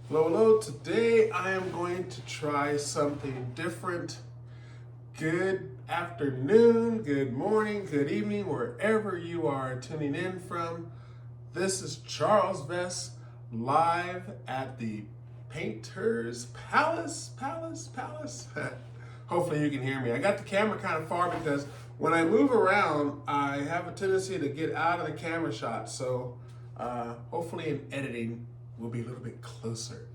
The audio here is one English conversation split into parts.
Hello, hello. Today I am going to try something different. Good afternoon, good morning, good evening, wherever you are tuning in from. This is Charles Vess live at the Painter's Palace. Hopefully you can hear me. I got the camera kind of far because when I move around, I have a tendency to get out of the camera shot. So hopefully in editing, we'll be a little bit closer.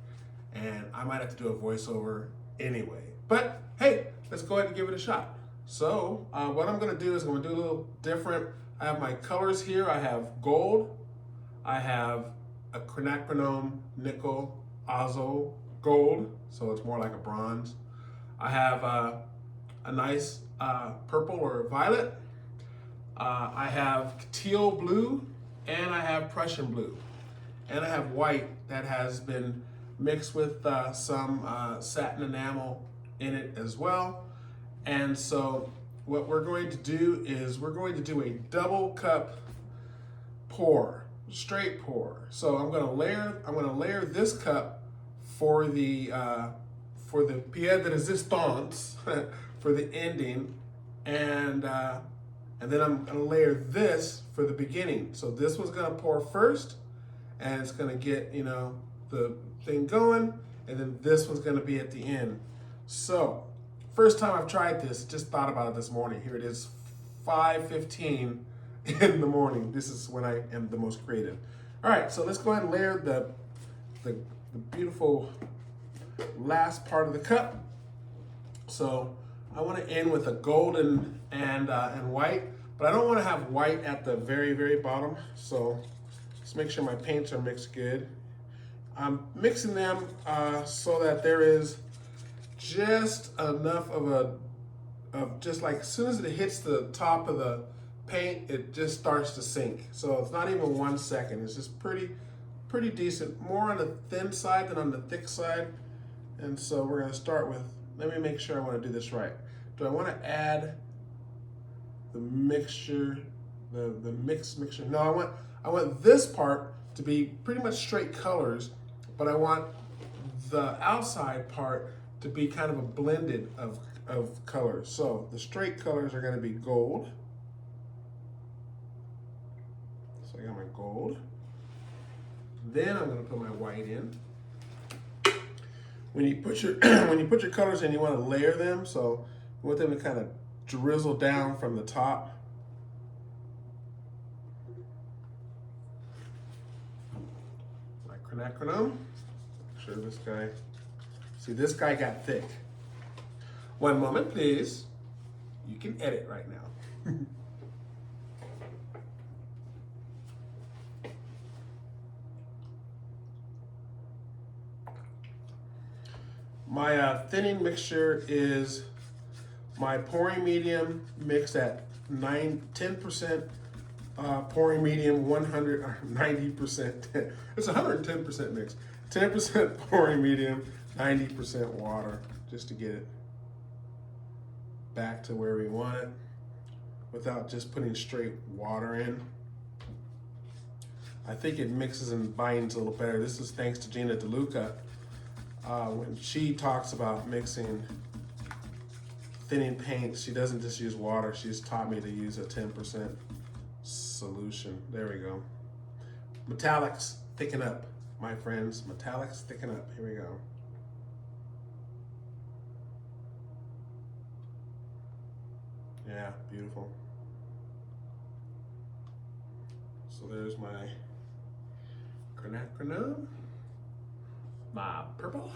And I might have to do a voiceover anyway. But hey, let's go ahead and give it a shot. So what I'm gonna do is I'm gonna do a little different. I have my colors here. I have gold, I have a quinacridone nickel azo gold, so it's more like a bronze. I have a nice purple or violet. I have teal blue, and I have Prussian blue. And I have white that has been mixed with some satin enamel in it as well. And so what we're going to do is we're going to do a double cup pour, straight pour. So I'm going to layer this cup for the pied de resistance for the ending, and then I'm going to layer this for the beginning. So this one's going to pour first, and it's going to get the thing going, and then this one's going to be at the end. So first time I've tried this, just thought about it this morning. Here it is, 5:15 in the morning. This is when I am the most creative. All right, so let's go ahead and layer the beautiful last part of the cup. So I want to end with a golden and white, but I don't want to have white at the very bottom. So let's make sure my paints are mixed good. I'm mixing them so that there is just enough of just like as soon as it hits the top of the paint, it just starts to sink. So it's not even 1 second. It's just pretty decent. More on the thin side than on the thick side. And so we're going to start with, let me make sure I want to do this right. Do I want to add the mixture, the mixed mixture? No, I want this part to be pretty much straight colors, but I want the outside part to be kind of a blended of colors. So the straight colors are going to be gold. So I got my gold. Then I'm going to put my white in. When you put your when you put your colors in, you want to layer them. So you want them to kind of drizzle down from the top. My quinacridone. Make sure this guy. See, this guy got thick. One moment, please. You can edit right now. My thinning mixture is my pouring medium mixed at 10% pouring medium, 100 or 90%. It's 110% mix. 10% pouring medium, 90% water, just to get it back to where we want it without just putting straight water in. I think it mixes and binds a little better. This is thanks to Gina DeLuca. When she talks about mixing thinning paints, she doesn't just use water. She's taught me to use a 10% solution. There we go. Metallics, thicken up, my friends. Metallics, thicken up. Here we go. Yeah, beautiful. So there's my quinacridone. My purple.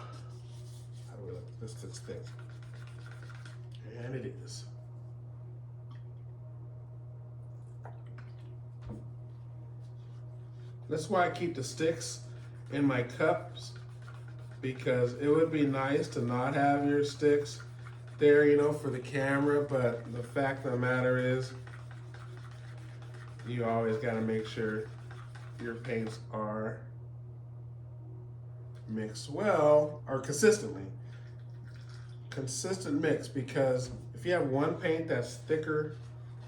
How do we look? This looks thick. And it is. That's why I keep the sticks in my cups, because it would be nice to not have your sticks there, for the camera, but the fact of the matter is you always got to make sure your paints are mix well or consistently. Consistent mix, because if you have one paint that's thicker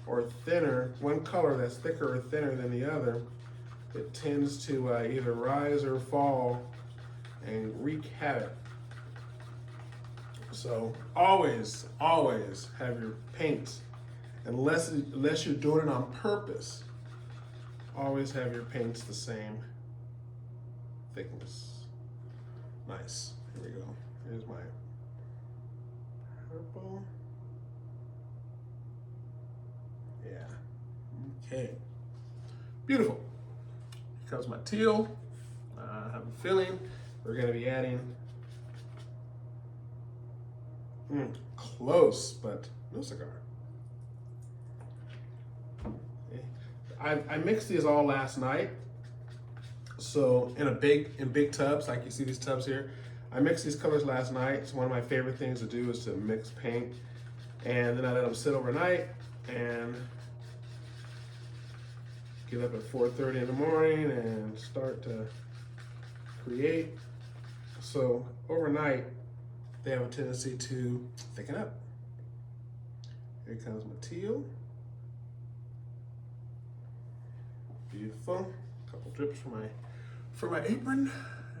or thinner, one color that's thicker or thinner than the other, it tends to either rise or fall and wreak havoc. So always have your paints, unless you're doing it on purpose, always have your paints the same thickness. Nice. Here we go. Here's my purple. Yeah. Okay. Beautiful. Here comes my teal. I have a feeling we're going to be adding close, but no cigar. Okay. I mixed these all last night. So in big tubs, like you see these tubs here. I mixed these colors last night. It's one of my favorite things to do is to mix paint. And then I let them sit overnight and get up at 4:30 in the morning and start to create. So overnight, they have a tendency to thicken up. Here comes my teal. Beautiful. A couple drips for my apron,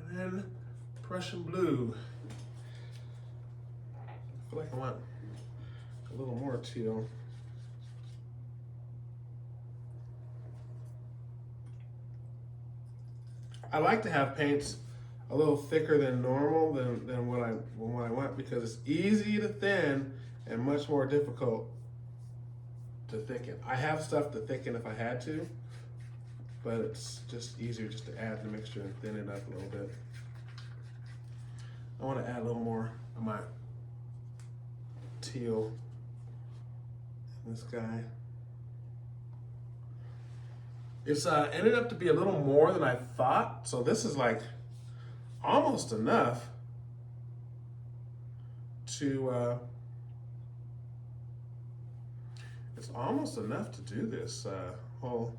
and then Prussian blue. I feel like I want a little more teal. I like to have paints a little thicker than normal than what I want, because it's easy to thin and much more difficult to thicken. I have stuff to thicken if I had to, but it's just easier just to add the mixture and thin it up a little bit. I want to add a little more of my teal in this guy. It's ended up to be a little more than I thought, so this is like almost enough to it's almost enough to do this whole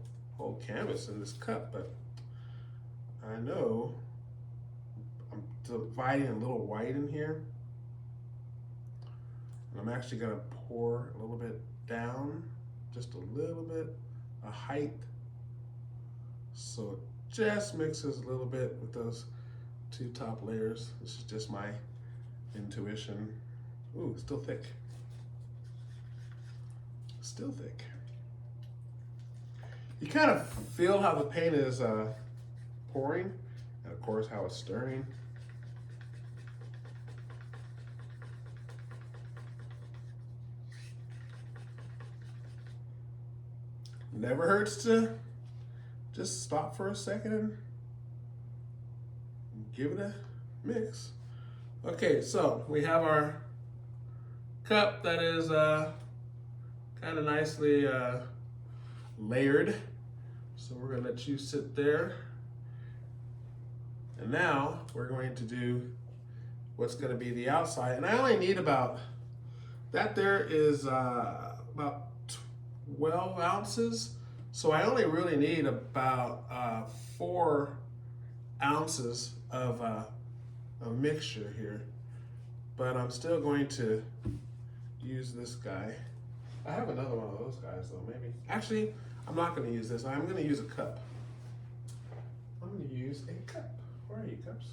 canvas in this cup, but I know I'm dividing a little white in here, and I'm actually going to pour a little bit down, just a little bit, a height, so it just mixes a little bit with those two top layers. This is just my intuition. Ooh, still thick. Still thick. You kind of feel how the paint is pouring, and of course how it's stirring. Never hurts to just stop for a second and give it a mix. Okay, so we have our cup that is kind of nicely layered. So we're gonna let you sit there. And now we're going to do what's gonna be the outside. And I only need about, that there is about 12 ounces. So I only really need about 4 ounces of a mixture here. But I'm still going to use this guy. I have another one of those guys though, maybe. Actually, I'm not gonna use this. I'm gonna use a cup. I'm gonna use a cup. Where are you, cups?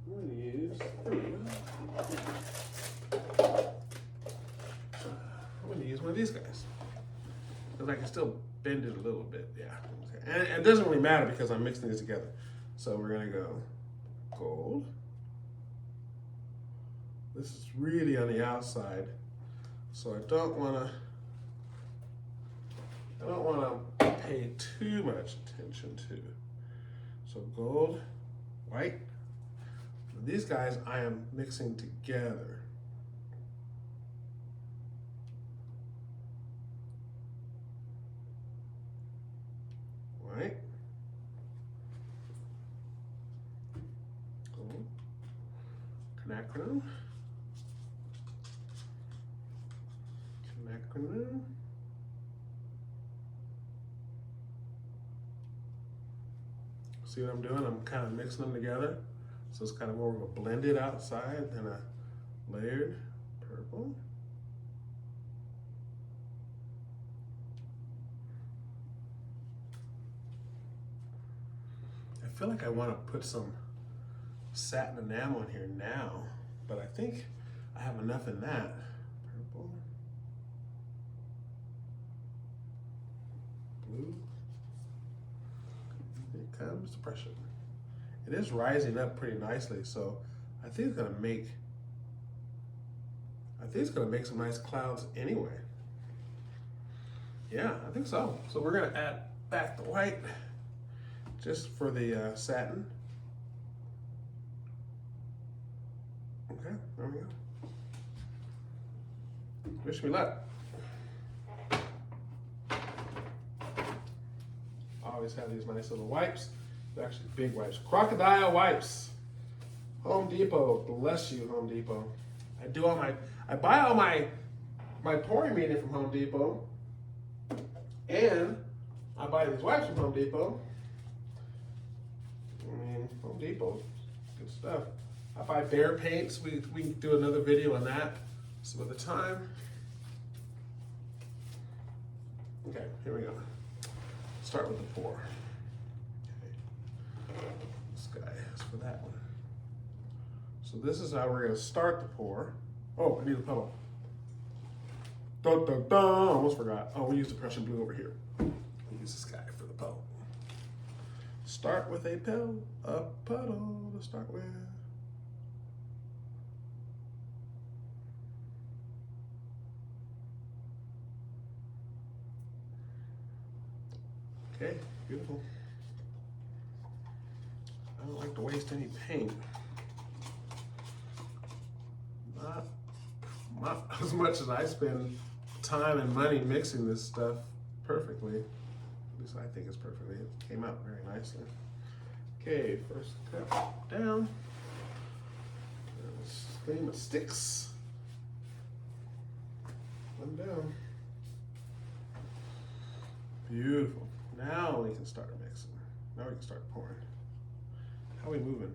I'm gonna use, I'm gonna use one of these guys. Because I can still bend it a little bit, yeah. And it doesn't really matter because I'm mixing these together. So we're gonna go gold. This is really on the outside, so I don't wanna pay too much attention to. So gold, white. These guys I am mixing together. White. Gold. Quinacridone. Quinacridone. See what I'm doing? I'm kind of mixing them together. So it's kind of more of a blended outside than a layered purple. I feel like I want to put some satin enamel in here now, but I think I have enough in that. Purple, blue. Here comes the pressure. It is rising up pretty nicely, so I think it's gonna make some nice clouds anyway. Yeah, I think so. So we're gonna add back the white just for the satin. Okay, there we go. Wish me luck. I always have these nice little wipes. They're actually big wipes. Crocodile wipes. Home Depot. Bless you, Home Depot. I buy all my pouring media from Home Depot. And I buy these wipes from Home Depot. I mean, Home Depot, good stuff. I buy Behr paints. We can do another video on that some other time. Okay, here we go. Start with the pour. Okay. This guy is for that one. So this is how we're gonna start the pour. Oh, I need a puddle. Dun, dun, dun. Almost forgot. Oh, we use the Prussian blue over here. We use this guy for the puddle. Start with a puddle to start with. Okay, beautiful. I don't like to waste any paint. Not as much as I spend time and money mixing this stuff perfectly. At least I think it's perfectly. It came out very nicely. Okay, first cup down. This thing of sticks. One down. Beautiful. Now we can start mixing. Now we can start pouring. How are we moving?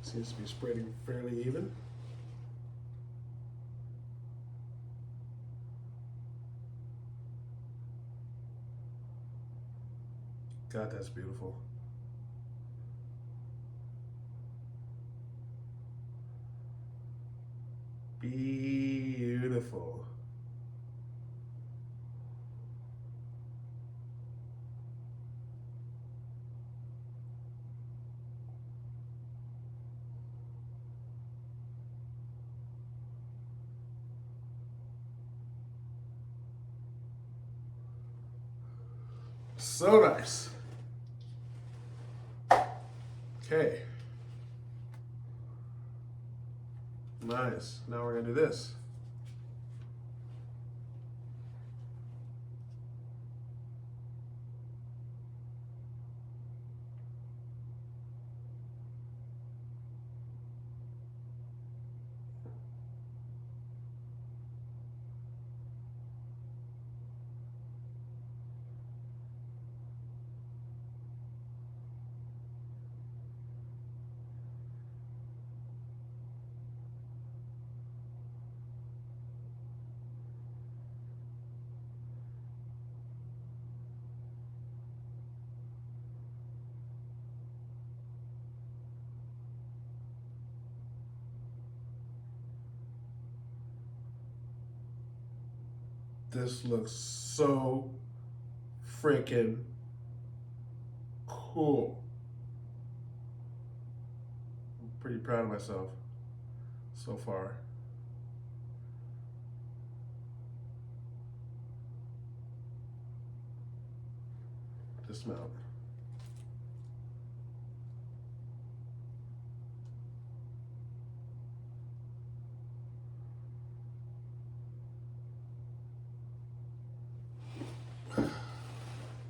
Seems to be spreading fairly even. God, that's beautiful. Beautiful. So nice. Okay. Nice. Now we're gonna do this. This looks so freaking cool. I'm pretty proud of myself so far. Dismount.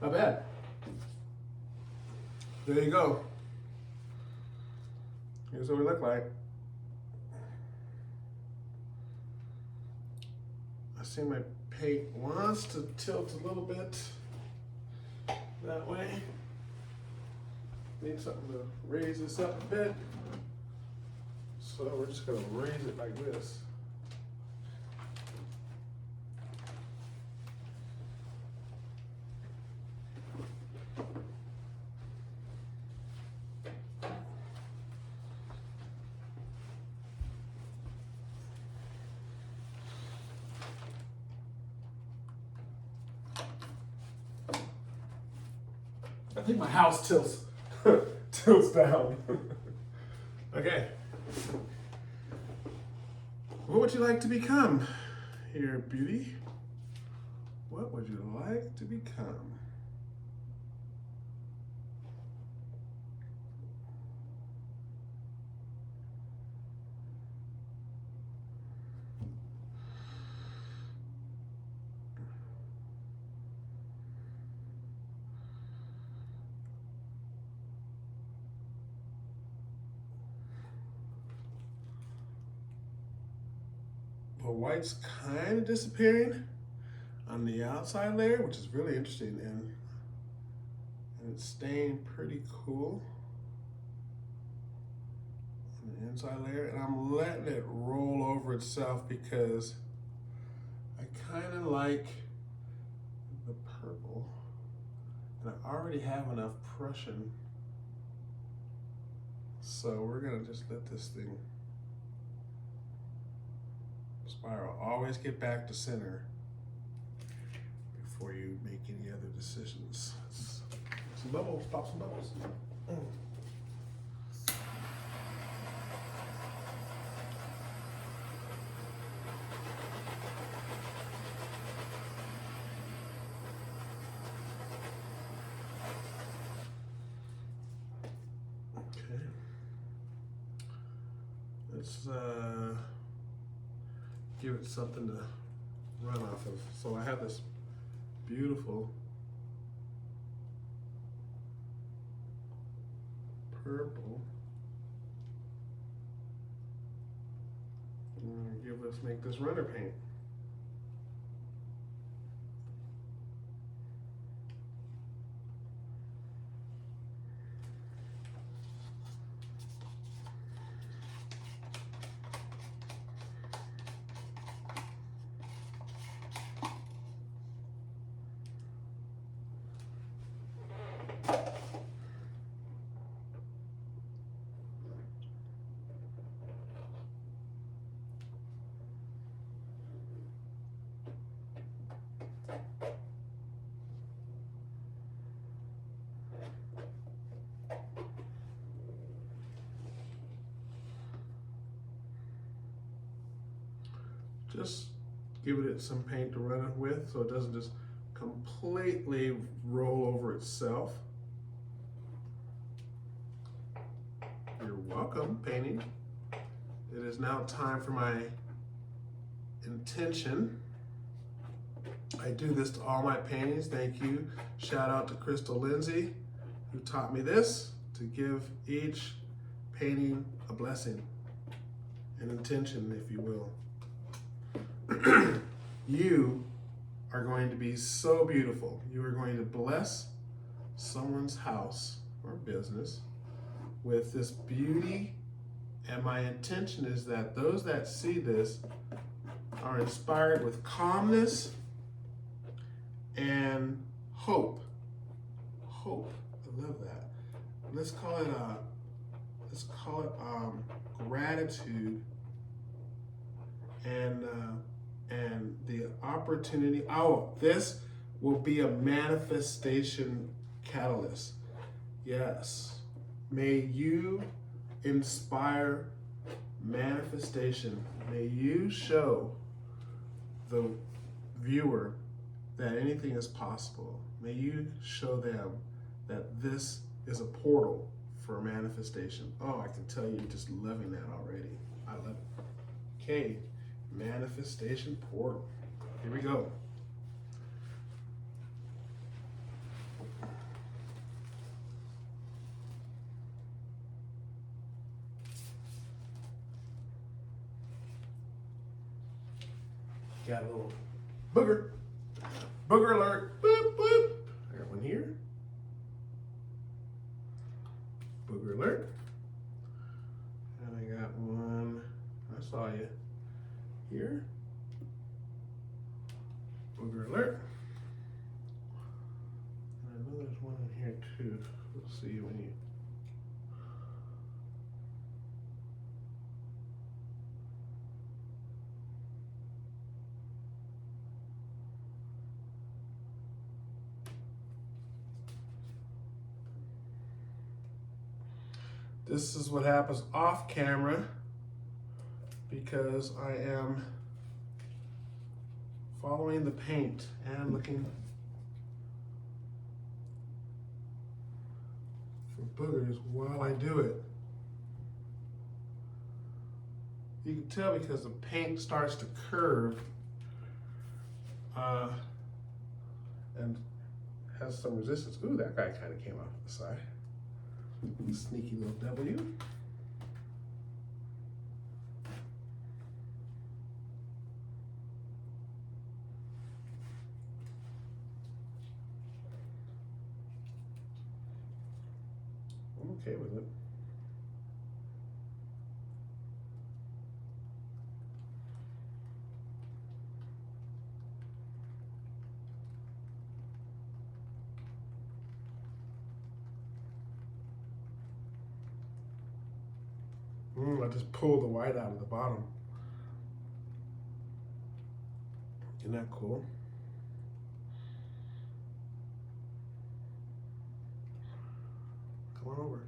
Not bad. There you go. Here's what we look like. I see my paint wants to tilt a little bit that way. Need something to raise this up a bit. So we're just gonna raise it like this. I think my house tilts tilts down. Okay. What would you like to become here, beauty? What would you like to become? The white's kind of disappearing on the outside layer, which is really interesting, and it's staying pretty cool on the inside layer. And I'm letting it roll over itself because I kind of like the purple, and I already have enough Prussian, so we're gonna just let this thing spiral. Always get back to center before you make any other decisions. Some bubbles, pop some bubbles. Okay. Let's give it something to run off of. So I have this beautiful purple. Let's make this runner paint. Just giving it some paint to run it with so it doesn't just completely roll over itself. You're welcome, painting. It is now time for my intention. I do this to all my paintings. Thank you. Shout out to Crystal Lindsay, who taught me this, to give each painting a blessing, an intention, if you will. You are going to be so beautiful. You are going to bless someone's house or business with this beauty. And my intention is that those that see this are inspired with calmness and hope. Hope. I love that. Let's call it gratitude and the opportunity. Oh, this will be a manifestation catalyst. Yes. May you inspire manifestation. May you show the viewer that anything is possible. May you show them that this is a portal for manifestation. Oh, I can tell you just loving that already. I love it. Okay, manifestation portal. Here we go. Got a little booger. Booger alert. Boop, boop. I got one here. Booger alert. And I got one, I saw you, here. Booger alert. And I know there's one in here too. We'll see when you. This is what happens off camera because I am following the paint and looking for boogers while I do it. You can tell because the paint starts to curve and has some resistance. Ooh, that guy kind of came off the side. Sneaky little W. I'm okay with it. I just pulled the white out of the bottom. Isn't that cool? Come on over.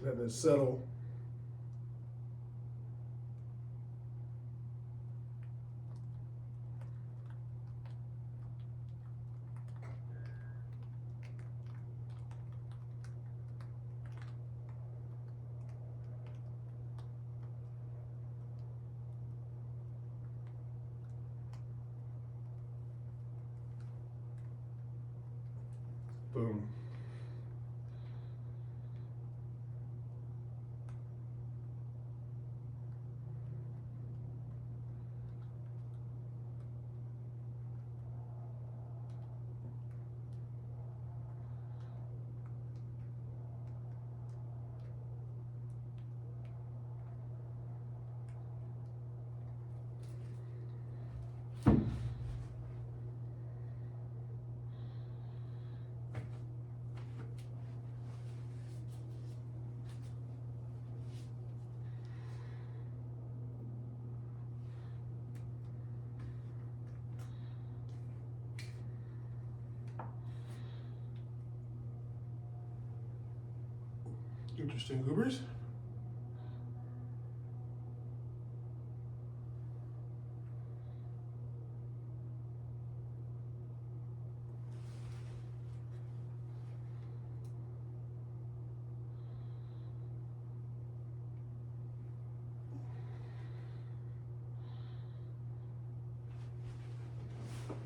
Let it settle. Boom. Interesting goobers.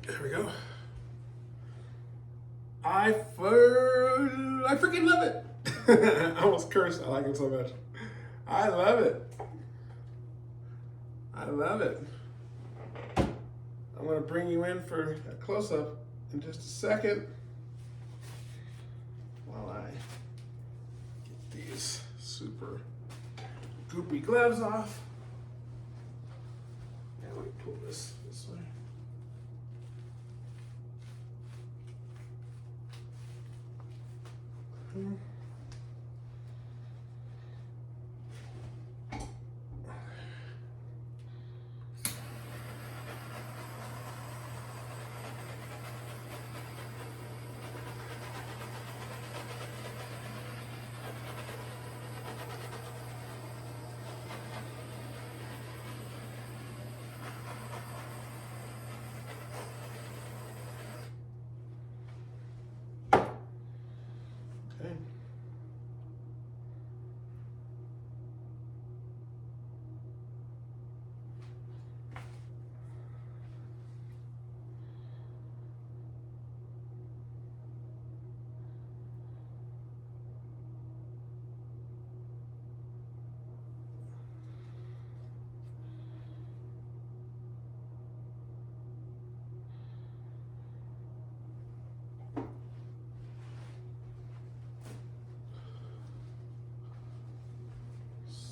There we go. I freaking love it. I almost cursed. I like it so much. I love it. I love it. I'm going to bring you in for a close-up in just a second while I get these super goopy gloves off. Now we pull this way.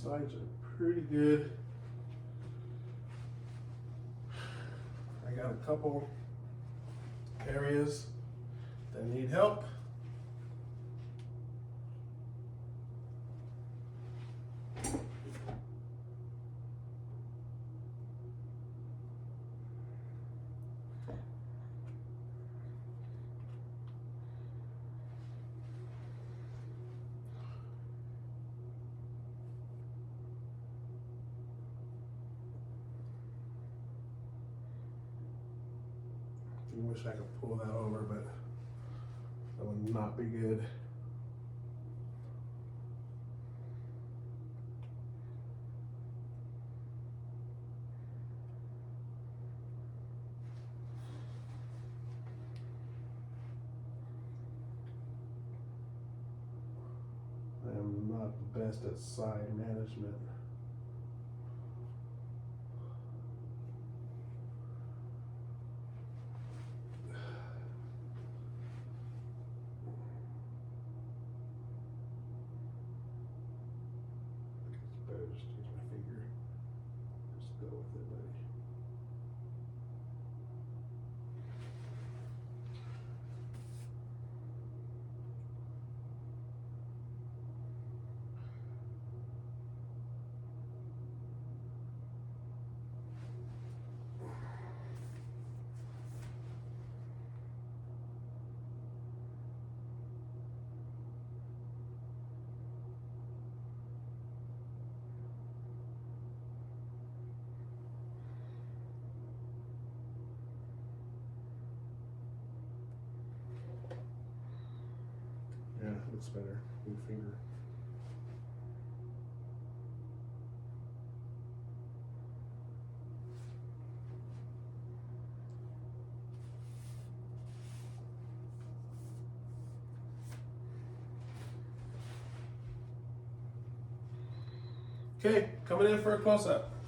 Sides are pretty good. I got a couple areas that need help. I wish I could pull that over, but that would not be good. I am not the best at side management. Better just use my finger. Just go with it, buddy. Yeah, looks better. Big finger. Okay, coming in for a close-up.